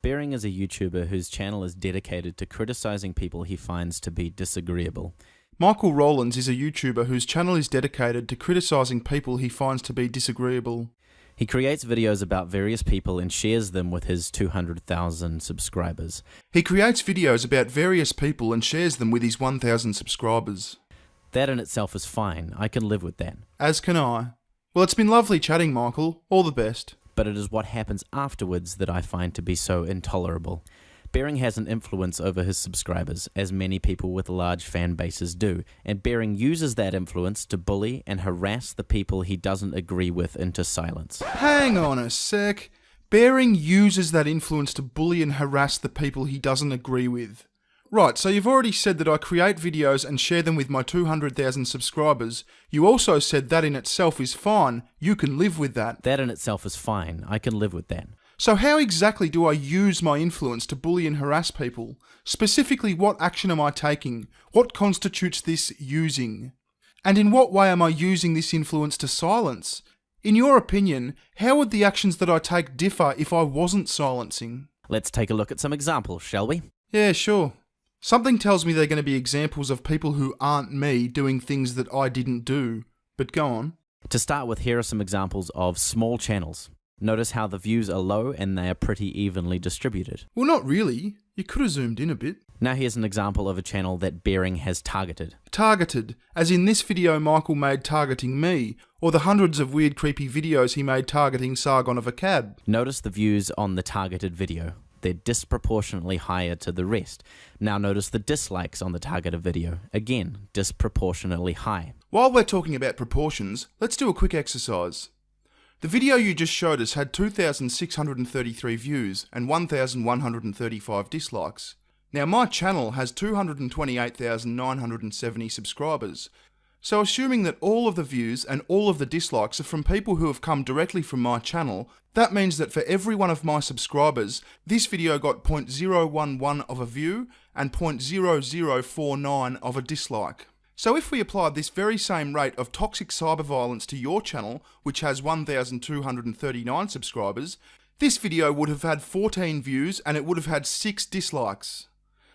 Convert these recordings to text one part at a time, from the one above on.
Bearing is a YouTuber whose channel is dedicated to criticizing people he finds to be disagreeable. Michael Rowlands is a YouTuber whose channel is dedicated to criticizing people he finds to be disagreeable. He creates videos about various people and shares them with his 200,000 subscribers. He creates videos about various people and shares them with his 1,000 subscribers. That in itself is fine. I can live with that. As can I. Well, it's been lovely chatting, Michael. All the best. But it is what happens afterwards that I find to be so intolerable. Bearing has an influence over his subscribers, as many people with large fan bases do, and Bearing uses that influence to bully and harass the people he doesn't agree with into silence. Hang on a sec. Bearing uses that influence to bully and harass the people he doesn't agree with. Right, so you've already said that I create videos and share them with my 200,000 subscribers. You also said that in itself is fine. You can live with that. That in itself is fine. I can live with that. So how exactly do I use my influence to bully and harass people? Specifically, what action am I taking? What constitutes this using? And in what way am I using this influence to silence? In your opinion, how would the actions that I take differ if I wasn't silencing? Let's take a look at some examples, shall we? Yeah, sure. Something tells me they're going to be examples of people who aren't me doing things that I didn't do. But go on. To start with, here are some examples of small channels. Notice how the views are low and they are pretty evenly distributed. Well, not really. You could have zoomed in a bit. Now here's an example of a channel that Bearing has targeted. Targeted, as in this video Michael made targeting me, or the hundreds of weird creepy videos he made targeting Sargon of Akkad. Notice the views on the targeted video. They're disproportionately higher to the rest. Now notice the dislikes on the targeted video. Again, disproportionately high. While we're talking about proportions, let's do a quick exercise. The video you just showed us had 2,633 views and 1,135 dislikes. Now my channel has 228,970 subscribers. So assuming that all of the views and all of the dislikes are from people who have come directly from my channel, that means that for every one of my subscribers, this video got 0.011 of a view and 0.0049 of a dislike. So if we applied this very same rate of toxic cyber violence to your channel, which has 1,239 subscribers, this video would have had 14 views and it would have had 6 dislikes.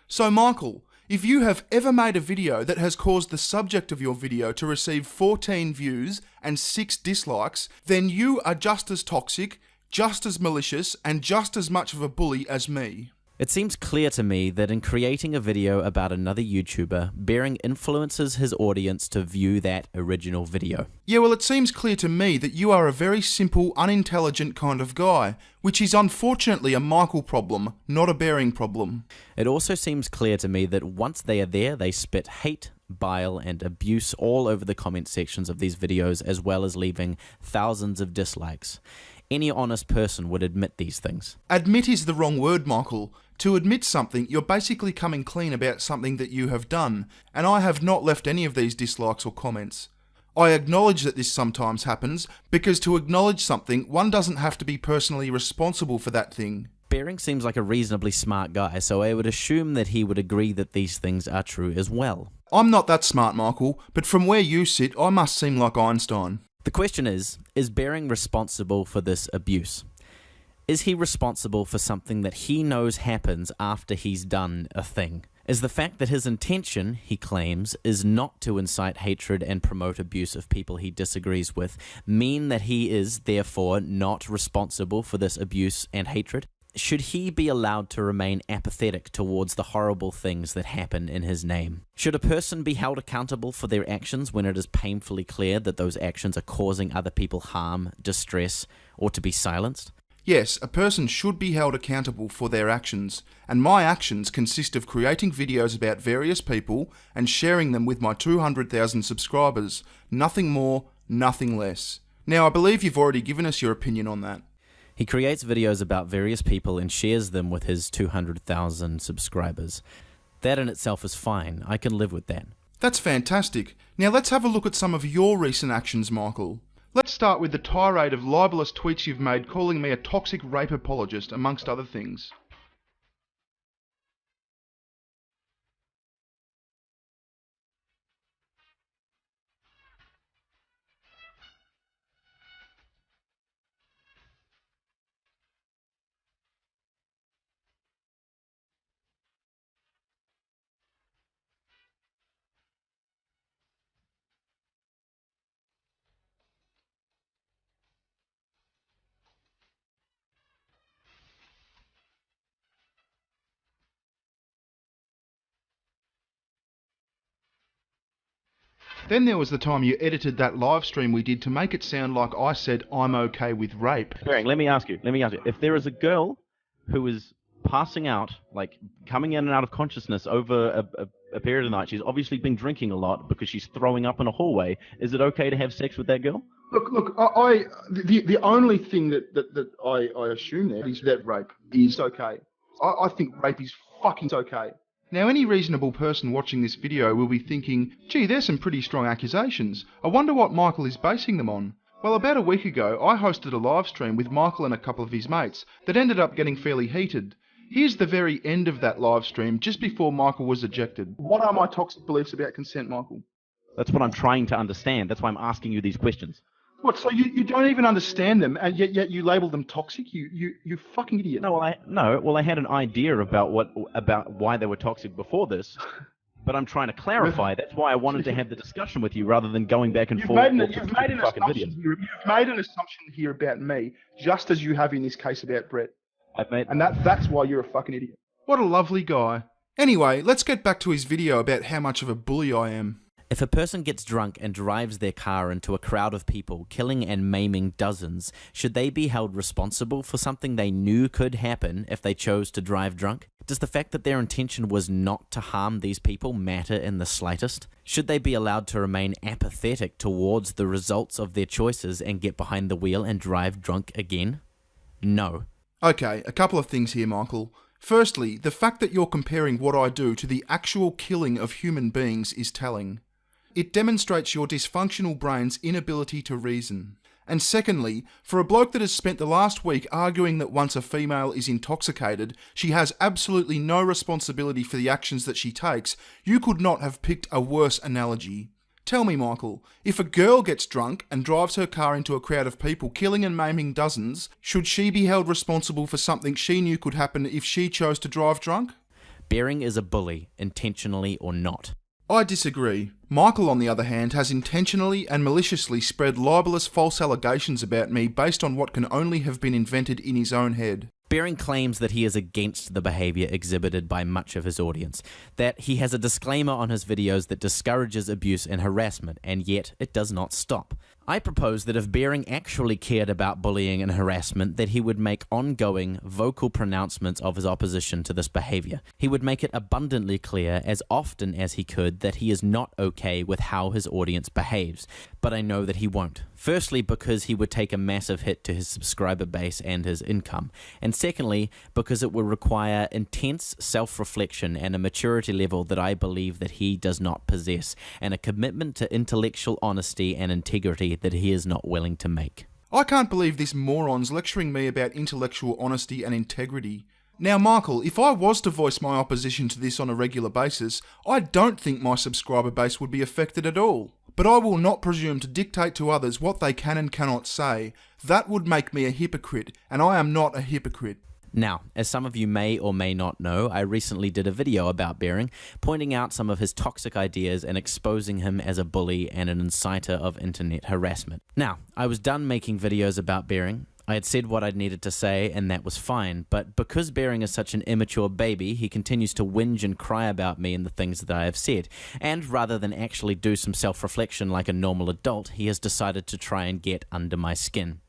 So Michael, if you have ever made a video that has caused the subject of your video to receive 14 views and 6 dislikes, then you are just as toxic, just as malicious, and just as much of a bully as me. It seems clear to me that in creating a video about another YouTuber, Bearing influences his audience to view that original video. Yeah, well, it seems clear to me that you are a very simple, unintelligent kind of guy, which is unfortunately a Michael problem, not a Bearing problem. It also seems clear to me that once they are there, they spit hate, bile, and abuse all over the comment sections of these videos, as well as leaving thousands of dislikes. Any honest person would admit these things. Admit is the wrong word, Michael. To admit something, you're basically coming clean about something that you have done, and I have not left any of these dislikes or comments. I acknowledge that this sometimes happens, because to acknowledge something, one doesn't have to be personally responsible for that thing. Bearing seems like a reasonably smart guy, so I would assume that he would agree that these things are true as well. I'm not that smart, Michael, but from where you sit, I must seem like Einstein. The question is Bearing responsible for this abuse? Is he responsible for something that he knows happens after he's done a thing? Is the fact that his intention, he claims, is not to incite hatred and promote abuse of people he disagrees with, mean that he is, therefore, not responsible for this abuse and hatred? Should he be allowed to remain apathetic towards the horrible things that happen in his name? Should a person be held accountable for their actions when it is painfully clear that those actions are causing other people harm, distress, or to be silenced? Yes, a person should be held accountable for their actions, and my actions consist of creating videos about various people and sharing them with my 200,000 subscribers. Nothing more, nothing less. Now, I believe you've already given us your opinion on that. He creates videos about various people and shares them with his 200,000 subscribers. That in itself is fine. I can live with that. That's fantastic. Now let's have a look at some of your recent actions, Michael. Let's start with the tirade of libelous tweets you've made calling me a toxic rape apologist, amongst other things. Then there was the time you edited that live stream we did to make it sound like I said I'm okay with rape. Bearing, let me ask you. If there is a girl who is passing out, like coming in and out of consciousness over a period of the night, she's obviously been drinking a lot because she's throwing up in a hallway, is it okay to have sex with that girl? Look, the only thing that I assume there is that rape is okay. I think rape is fucking okay. Now, any reasonable person watching this video will be thinking, gee, there's some pretty strong accusations. I wonder what Michael is basing them on. Well, about a week ago, I hosted a live stream with Michael and a couple of his mates that ended up getting fairly heated. Here's the very end of that live stream, just before Michael was ejected. What are my toxic beliefs about consent, Michael? That's what I'm trying to understand. That's why I'm asking you these questions. What, so you don't even understand them, and yet you label them toxic? You fucking idiot. No, I had an idea about why they were toxic before this, but I'm trying to clarify. That's why I wanted to have the discussion with you rather than going back and forth. You've made an assumption here about me, just as you have in this case about Brett. And that's why you're a fucking idiot. What a lovely guy. Anyway, let's get back to his video about how much of a bully I am. If a person gets drunk and drives their car into a crowd of people, killing and maiming dozens, should they be held responsible for something they knew could happen if they chose to drive drunk? Does the fact that their intention was not to harm these people matter in the slightest? Should they be allowed to remain apathetic towards the results of their choices and get behind the wheel and drive drunk again? No. Okay, a couple of things here, Michael. Firstly, the fact that you're comparing what I do to the actual killing of human beings is telling. It demonstrates your dysfunctional brain's inability to reason. And secondly, for a bloke that has spent the last week arguing that once a female is intoxicated, she has absolutely no responsibility for the actions that she takes, you could not have picked a worse analogy. Tell me, Michael, if a girl gets drunk and drives her car into a crowd of people, killing and maiming dozens, should she be held responsible for something she knew could happen if she chose to drive drunk? Bearing is a bully, intentionally or not. I disagree. Michael, on the other hand, has intentionally and maliciously spread libelous false allegations about me based on what can only have been invented in his own head. Bearing claims that he is against the behaviour exhibited by much of his audience, that he has a disclaimer on his videos that discourages abuse and harassment, and yet it does not stop. I propose that if Bearing actually cared about bullying and harassment, that he would make ongoing, vocal pronouncements of his opposition to this behaviour. He would make it abundantly clear, as often as he could, that he is not okay with how his audience behaves. But I know that he won't. Firstly, because he would take a massive hit to his subscriber base and his income. And secondly, because it would require intense self-reflection and a maturity level that I believe that he does not possess, and a commitment to intellectual honesty and integrity that he is not willing to make. I can't believe this moron's lecturing me about intellectual honesty and integrity. Now, Michael, if I was to voice my opposition to this on a regular basis, I don't think my subscriber base would be affected at all. But I will not presume to dictate to others what they can and cannot say. That would make me a hypocrite, and I am not a hypocrite. Now, as some of you may or may not know, I recently did a video about Bearing, pointing out some of his toxic ideas and exposing him as a bully and an inciter of internet harassment. Now, I was done making videos about Bearing. I had said what I needed to say, and that was fine, but because Bearing is such an immature baby, he continues to whinge and cry about me and the things that I have said, and rather than actually do some self-reflection like a normal adult, he has decided to try and get under my skin.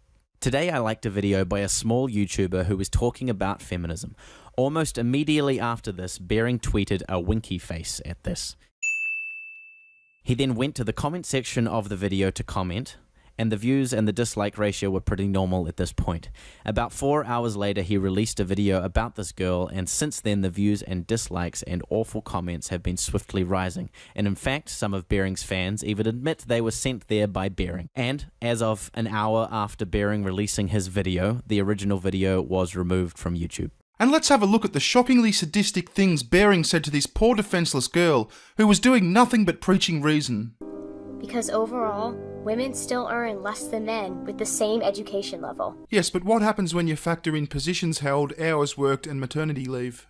Today I liked a video by a small YouTuber who was talking about feminism. Almost immediately after this, Bearing tweeted a winky face at this. He then went to the comment section of the video to comment, and the views and the dislike ratio were pretty normal at this point. About 4 hours later, he released a video about this girl, and since then the views and dislikes and awful comments have been swiftly rising, and in fact some of Bearing's fans even admit they were sent there by Bearing. And as of an hour after Bearing releasing his video, the original video was removed from YouTube. And let's have a look at the shockingly sadistic things Bearing said to this poor defenceless girl who was doing nothing but preaching reason. Because overall, women still earn less than men with the same education level. Yes, but what happens when you factor in positions held, hours worked, and maternity leave?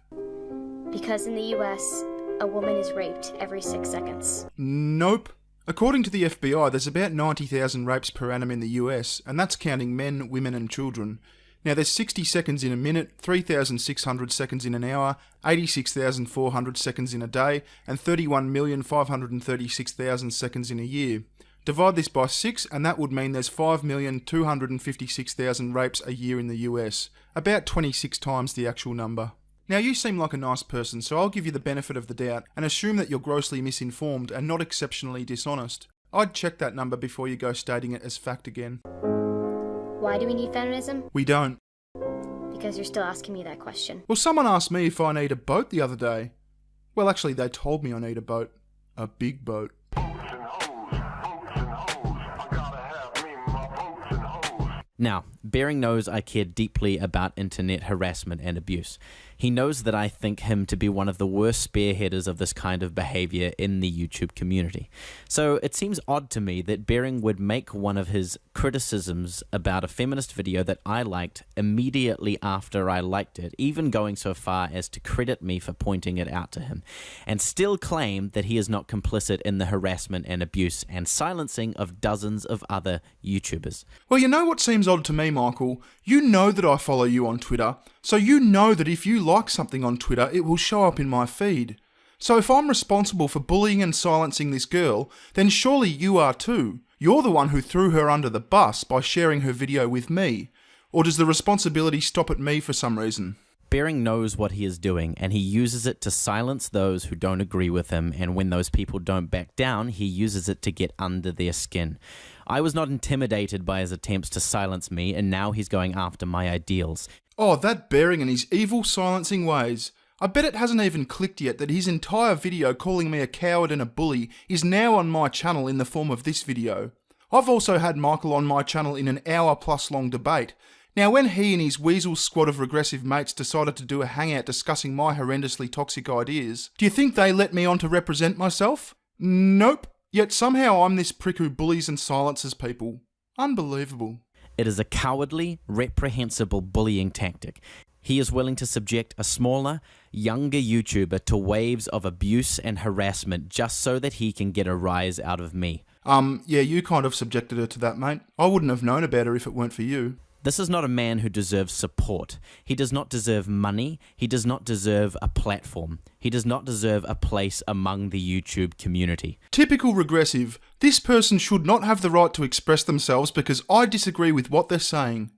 Because in the US, a woman is raped every 6 seconds. Nope. According to the FBI, there's about 90,000 rapes per annum in the US, and that's counting men, women, and children. Now there's 60 seconds in a minute, 3,600 seconds in an hour, 86,400 seconds in a day, and 31,536,000 seconds in a year. Divide this by 6 and that would mean there's 5,256,000 rapes a year in the US, about 26 times the actual number. Now you seem like a nice person, so I'll give you the benefit of the doubt and assume that you're grossly misinformed and not exceptionally dishonest. I'd check that number before you go stating it as fact again. Why do we need feminism? We don't. Because you're still asking me that question. Well, someone asked me if I need a boat the other day. Well, actually, they told me I need a boat. A big boat. Now, Bearing knows I care deeply about internet harassment and abuse. He knows that I think him to be one of the worst spearheaders of this kind of behavior in the YouTube community. So it seems odd to me that Bearing would make one of his criticisms about a feminist video that I liked immediately after I liked it, even going so far as to credit me for pointing it out to him, and still claim that he is not complicit in the harassment and abuse and silencing of dozens of other YouTubers. Well, you know what seems odd to me, Michael? You know that I follow you on Twitter, so you know that if you like something on Twitter, it will show up in my feed. So if I'm responsible for bullying and silencing this girl, then surely you are too. You're the one who threw her under the bus by sharing her video with me. Or does the responsibility stop at me for some reason? Bearing knows what he is doing, and he uses it to silence those who don't agree with him, and when those people don't back down, he uses it to get under their skin. I was not intimidated by his attempts to silence me, and now he's going after my ideals. Oh, that Bearing and his evil silencing ways. I bet it hasn't even clicked yet that his entire video calling me a coward and a bully is now on my channel in the form of this video. I've also had Michael on my channel in an hour-plus long debate. Now, when he and his weasel squad of regressive mates decided to do a hangout discussing my horrendously toxic ideas, do you think they let me on to represent myself? Nope. Yet somehow I'm this prick who bullies and silences people. Unbelievable. It is a cowardly, reprehensible bullying tactic. He is willing to subject a smaller, younger YouTuber to waves of abuse and harassment just so that he can get a rise out of me. Yeah, you kind of subjected her to that, mate. I wouldn't have known about her if it weren't for you. This is not a man who deserves support. He does not deserve money. He does not deserve a platform. He does not deserve a place among the YouTube community. Typical regressive. This person should not have the right to express themselves because I disagree with what they're saying.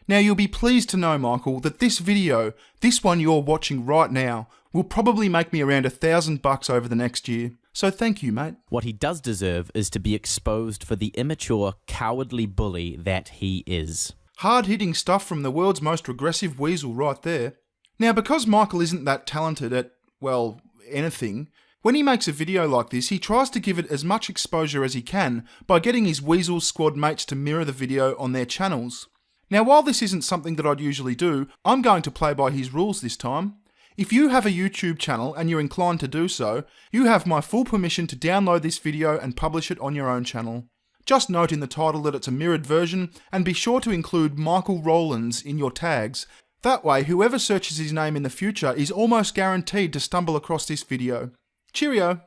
Now you'll be pleased to know, Michael, that this video, this one you're watching right now, will probably make me around $1,000 over the next year. So thank you, mate. What he does deserve is to be exposed for the immature, cowardly bully that he is. Hard-hitting stuff from the world's most regressive weasel right there. Now, because Michael isn't that talented at, well, anything, when he makes a video like this, he tries to give it as much exposure as he can by getting his weasel squad mates to mirror the video on their channels. Now, while this isn't something that I'd usually do, I'm going to play by his rules this time. If you have a YouTube channel and you're inclined to do so, you have my full permission to download this video and publish it on your own channel. Just note in the title that it's a mirrored version, and be sure to include Michael Rowlands in your tags. That way, whoever searches his name in the future is almost guaranteed to stumble across this video. Cheerio!